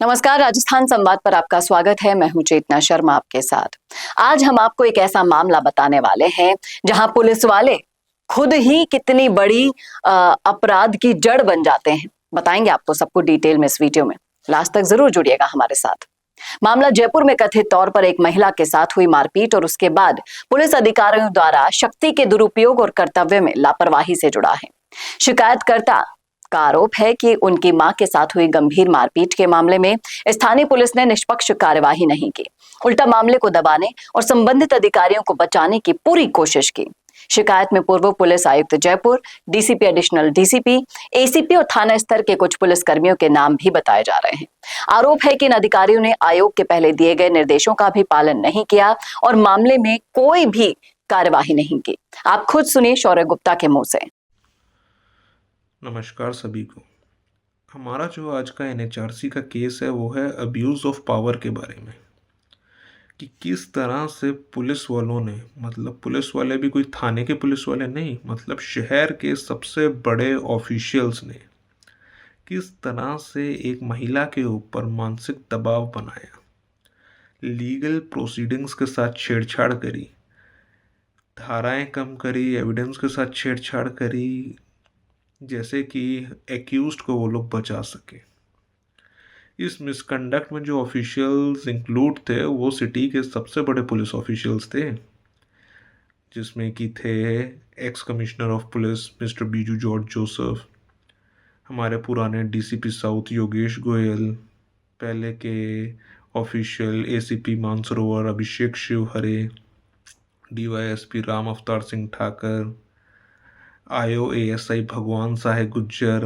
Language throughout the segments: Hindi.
नमस्कार, राजस्थान संवाद पर आपका स्वागत है। मैं हूं चेतना शर्मा आपके साथ। आज हम आपको एक ऐसा मामला बताने वाले हैं जहां पुलिस वाले खुद ही कितनी बड़ी अपराध की जड़ बन जाते हैं। बताएंगे आपको सबको डिटेल में इस वीडियो में। लास्ट तक जरूर जुड़िएगा हमारे साथ। मामला जयपुर में कथित तौर पर एक महिला के साथ हुई मारपीट और उसके बाद पुलिस अधिकारियों द्वारा शक्ति के दुरुपयोग और कर्तव्य में लापरवाही से जुड़ा है। शिकायतकर्ता का आरोप है कि उनकी मां के साथ हुई गंभीर मारपीट के मामले में स्थानीय पुलिस ने निष्पक्ष कार्यवाही नहीं की, उल्टा मामले को दबाने और संबंधित अधिकारियों को बचाने की पूरी कोशिश की। शिकायत में पूर्व पुलिस आयुक्त Jaipur, DCP, additional DCP, ACP और थाना स्तर के कुछ पुलिस कर्मियों के नाम भी बताए जा रहे हैं। आरोप है कि इन अधिकारियों ने आयोग के पहले दिए गए निर्देशों का भी पालन नहीं किया और मामले में कोई भी कार्यवाही नहीं की। आप खुद सुनिए शौर्य गुप्ता के मुंह से। नमस्कार सभी को। हमारा जो आज का एनएचआरसी का केस है वो है अब्यूज़ ऑफ पावर के बारे में, कि किस तरह से पुलिस वालों ने, मतलब पुलिस वाले भी कोई थाने के पुलिस वाले नहीं, मतलब शहर के सबसे बड़े ऑफिशियल्स ने किस तरह से एक महिला के ऊपर मानसिक दबाव बनाया, लीगल प्रोसीडिंग्स के साथ छेड़छाड़ करी, धाराएं कम करी, एविडेंस के साथ छेड़छाड़ करी, जैसे कि एक्यूज्ड को वो लोग बचा सके। इस मिसकंडक्ट में जो ऑफिशियल्स इंक्लूड थे वो सिटी के सबसे बड़े पुलिस ऑफिशियल्स थे, जिसमें कि थे x commissioner of police mister Biju George Joseph, हमारे पुराने डीसीपी साउथ योगेश गोयल, पहले के ऑफिशियल एसीपी मानसरोवर अभिषेक Shivhare, DYSP Ram Avtar Singh Thakur, IO ASI भगवान साहे गुज्जर,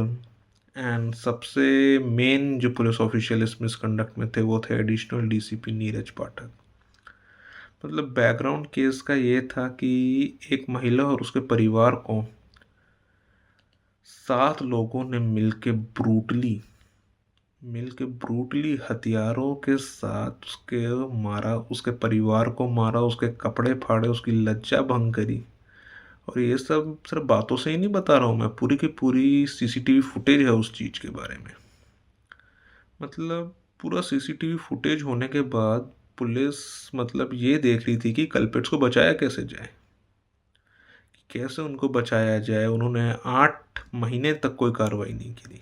एंड सबसे मेन जो पुलिस ऑफिशियल इस मिसकंडक्ट में थे वो थे एडिशनल डीसीपी नीरज पाठक। मतलब बैकग्राउंड केस का ये था कि एक महिला और उसके परिवार को 7 लोगों ने मिलके ब्रूटली हथियारों के साथ उसके मारा, उसके परिवार को मारा, उसके कपड़े फाड़े, उसकी लज्जा भंग करी। और ये सब सिर्फ बातों से ही नहीं बता रहा हूँ मैं, पूरी की पूरी सीसीटीवी फुटेज है उस चीज़ के बारे में। मतलब पूरा सीसीटीवी फुटेज होने के बाद पुलिस मतलब ये देख रही थी कि कल्प्रिट्स को बचाया कैसे जाए, कैसे उनको बचाया जाए। उन्होंने 8 महीने तक कोई कार्रवाई नहीं की।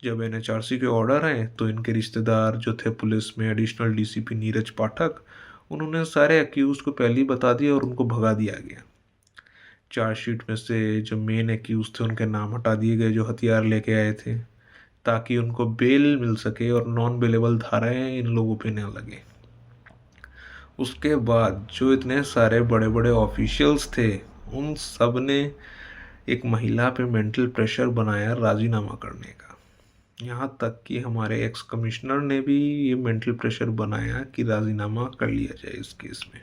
जब एनएचआरसी के ऑर्डर आए तो इनके रिश्तेदार जो थे पुलिस में, एडिशनल डीसीपी नीरज पाठक, उन्होंने सारे एक्यूज को पहले ही बता दिया और उनको भगा दिया गया। चार्जशीट में से जो मेन एक्यूज थे उनके नाम हटा दिए गए जो हथियार लेके आए थे, ताकि उनको बेल मिल सके और नॉन बेलेबल धाराएं इन लोगों पे न लगे। उसके बाद जो इतने सारे बड़े बड़े ऑफिशियल्स थे उन सब ने एक महिला पे मेंटल प्रेशर बनाया राजीनामा करने का। यहाँ तक कि हमारे एक्स कमिश्नर ने भी ये मेंटल प्रेशर बनाया कि राजीनामा कर लिया जाए इस केस में।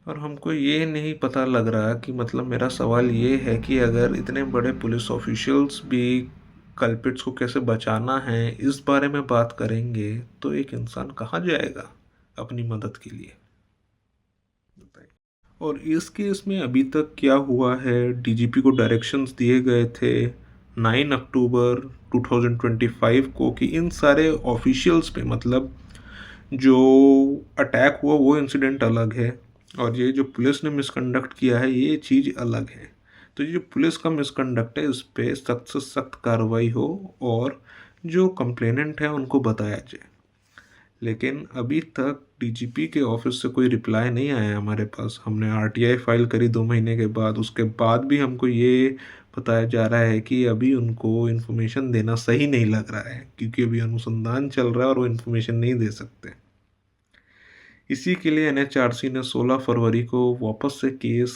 और हमको ये नहीं पता लग रहा कि, मतलब मेरा सवाल ये है कि अगर इतने बड़े पुलिस ऑफिशियल्स भी कल्प्रिट्स को कैसे बचाना है इस बारे में बात करेंगे तो एक इंसान कहाँ जाएगा अपनी मदद के लिए, बताइए। और इस केस में अभी तक क्या हुआ है, डीजीपी को डायरेक्शंस दिए गए थे 9 अक्टूबर 2025 को कि इन सारे ऑफिशियल्स पे, मतलब जो अटैक हुआ वो इंसिडेंट अलग है और ये जो पुलिस ने मिसकंडक्ट किया है ये चीज़ अलग है। तो ये जो पुलिस का मिसकंडक्ट है इस पर सख्त से सख्त कार्रवाई हो और जो कंप्लेनेंट है उनको बताया जाए। लेकिन अभी तक डीजीपी के ऑफिस से कोई रिप्लाई नहीं आया हमारे पास। हमने आरटीआई फाइल करी 2 महीने के बाद, उसके बाद भी हमको ये बताया जा रहा है कि अभी उनको इन्फॉर्मेशन देना सही नहीं लग रहा है, क्योंकि अभी अनुसंधान चल रहा है और वो इन्फॉर्मेशन नहीं दे सकते। इसी के लिए एनएचआरसी ने 16 फरवरी को वापस से केस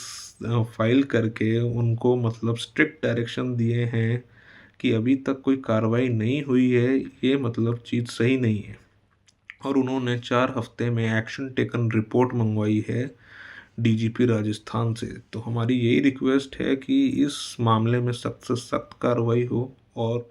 फाइल करके उनको मतलब स्ट्रिक्ट डायरेक्शन दिए हैं कि अभी तक कोई कार्रवाई नहीं हुई है, ये मतलब चीज़ सही नहीं है। और उन्होंने 4 हफ्ते में एक्शन टेकन रिपोर्ट मंगवाई है डीजीपी राजस्थान से। तो हमारी यही रिक्वेस्ट है कि इस मामले में सख्त से सख्त कार्रवाई हो और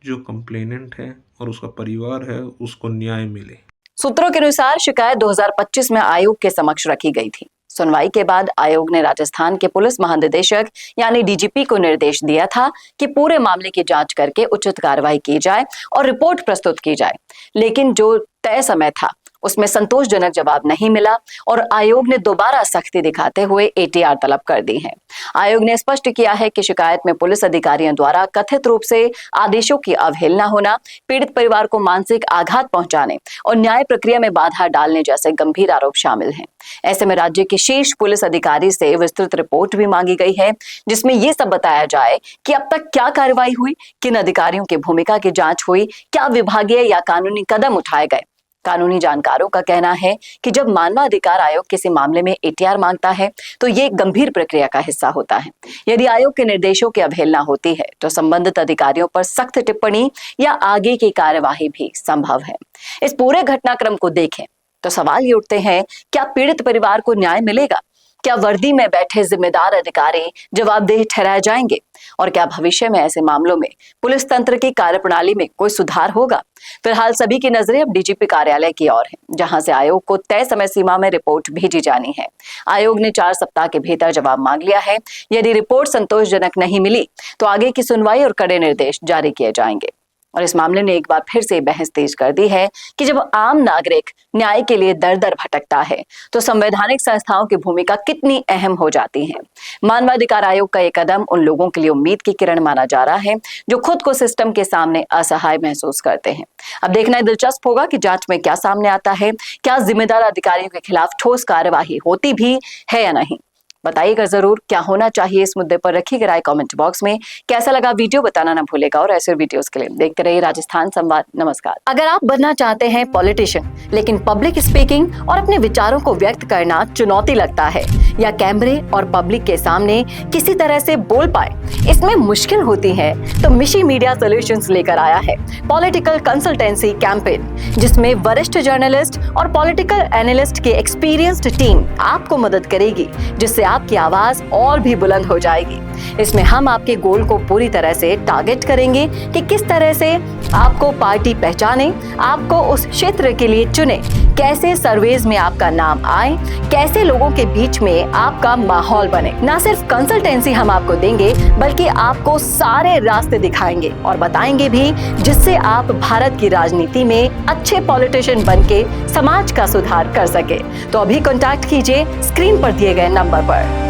जो कंप्लेनेंट है और उसका परिवार है उसको न्याय मिले। सूत्रों के अनुसार शिकायत 2025 में आयोग के समक्ष रखी गई थी। सुनवाई के बाद आयोग ने राजस्थान के पुलिस महानिदेशक यानी डीजीपी को निर्देश दिया था कि पूरे मामले की जांच करके उचित कार्रवाई की जाए और रिपोर्ट प्रस्तुत की जाए, लेकिन जो तय समय था उसमें संतोषजनक जवाब नहीं मिला और आयोग ने दोबारा सख्ती दिखाते हुए एटीआर तलब कर दी है। आयोग ने स्पष्ट किया है कि शिकायत में पुलिस अधिकारियों द्वारा कथित रूप से आदेशों की अवहेलना होना, पीड़ित परिवार को मानसिक आघात पहुंचाने और न्याय प्रक्रिया में बाधा डालने जैसे गंभीर आरोप शामिल हैं। ऐसे में राज्य के शीर्ष पुलिस अधिकारी से विस्तृत रिपोर्ट भी मांगी गई है, जिसमें ये सब बताया जाए कि अब तक क्या कार्रवाई हुई, किन अधिकारियों की भूमिका की जांच हुई, क्या विभागीय या कानूनी कदम उठाए गए। कानूनी जानकारों का कहना है कि जब मानवाधिकार आयोग किसी मामले में एटीआर मांगता है तो ये गंभीर प्रक्रिया का हिस्सा होता है। यदि आयोग के निर्देशों की अवहेलना होती है तो संबंधित अधिकारियों पर सख्त टिप्पणी या आगे की कार्यवाही भी संभव है। इस पूरे घटनाक्रम को देखें तो सवाल ये उठते हैं, क्या पीड़ित परिवार को न्याय मिलेगा? क्या वर्दी में बैठे जिम्मेदार अधिकारी जवाबदेह ठहराए जाएंगे? और क्या भविष्य में ऐसे मामलों में पुलिस तंत्र की कार्यप्रणाली में कोई सुधार होगा? फिलहाल सभी की नजरें अब डीजीपी कार्यालय की ओर है, जहां से आयोग को तय समय सीमा में रिपोर्ट भेजी जानी है। आयोग ने 4 सप्ताह के भीतर जवाब मांग लिया है। यदि रिपोर्ट संतोषजनक नहीं मिली तो आगे की सुनवाई और कड़े निर्देश जारी किए जाएंगे। और इस मामले ने एक बार फिर से बहस तेज कर दी है कि जब आम नागरिक न्याय के लिए दर दर भटकता है तो संवैधानिक संस्थाओं की भूमिका कितनी अहम हो जाती है। मानवाधिकार आयोग का एक कदम उन लोगों के लिए उम्मीद की किरण माना जा रहा है जो खुद को सिस्टम के सामने असहाय महसूस करते हैं। अब देखना दिलचस्प होगा कि जांच में क्या सामने आता है, क्या जिम्मेदार अधिकारियों के खिलाफ ठोस कार्यवाही होती भी है या नहीं। बताइएगा जरूर क्या होना चाहिए इस मुद्दे पर। रखिएगा राय कमेंट बॉक्स में। कैसा लगा वीडियो बताना ना भूलेगा और ऐसे वीडियोस के लिए देखते रहिए राजस्थान संवाद। नमस्कार। अगर आप बनना चाहते हैं पॉलिटिशियन लेकिन पब्लिक स्पीकिंग और अपने विचारों को व्यक्त करना चुनौती लगता है या कैमरे और पब्लिक के सामने किसी तरह से बोल पाए इसमें मुश्किल होती है, तो मिशी मीडिया सॉल्यूशंस लेकर आया है पॉलिटिकल कंसल्टेंसी कैंपेन, जिसमें वरिष्ठ जर्नलिस्ट और पॉलिटिकल एनालिस्ट की एक्सपीरियंस्ड टीम आपको मदद करेगी, जिससे आपकी आवाज और भी बुलंद हो जाएगी। इसमें हम आपके गोल को पूरी तरह से टारगेट करेंगे कि किस तरह से आपको पार्टी पहचाने, आपको उस क्षेत्र के लिए चुने, कैसे सर्वेज में आपका नाम आए, कैसे लोगों के बीच में आपका माहौल बने। ना सिर्फ कंसल्टेंसी हम आपको देंगे बल्कि आपको सारे रास्ते दिखाएंगे और बताएंगे भी, जिससे आप भारत की राजनीति में अच्छे पॉलिटिशियन बनके समाज का सुधार कर सके। तो अभी कांटेक्ट कीजिए स्क्रीन पर दिए गए नंबर पर।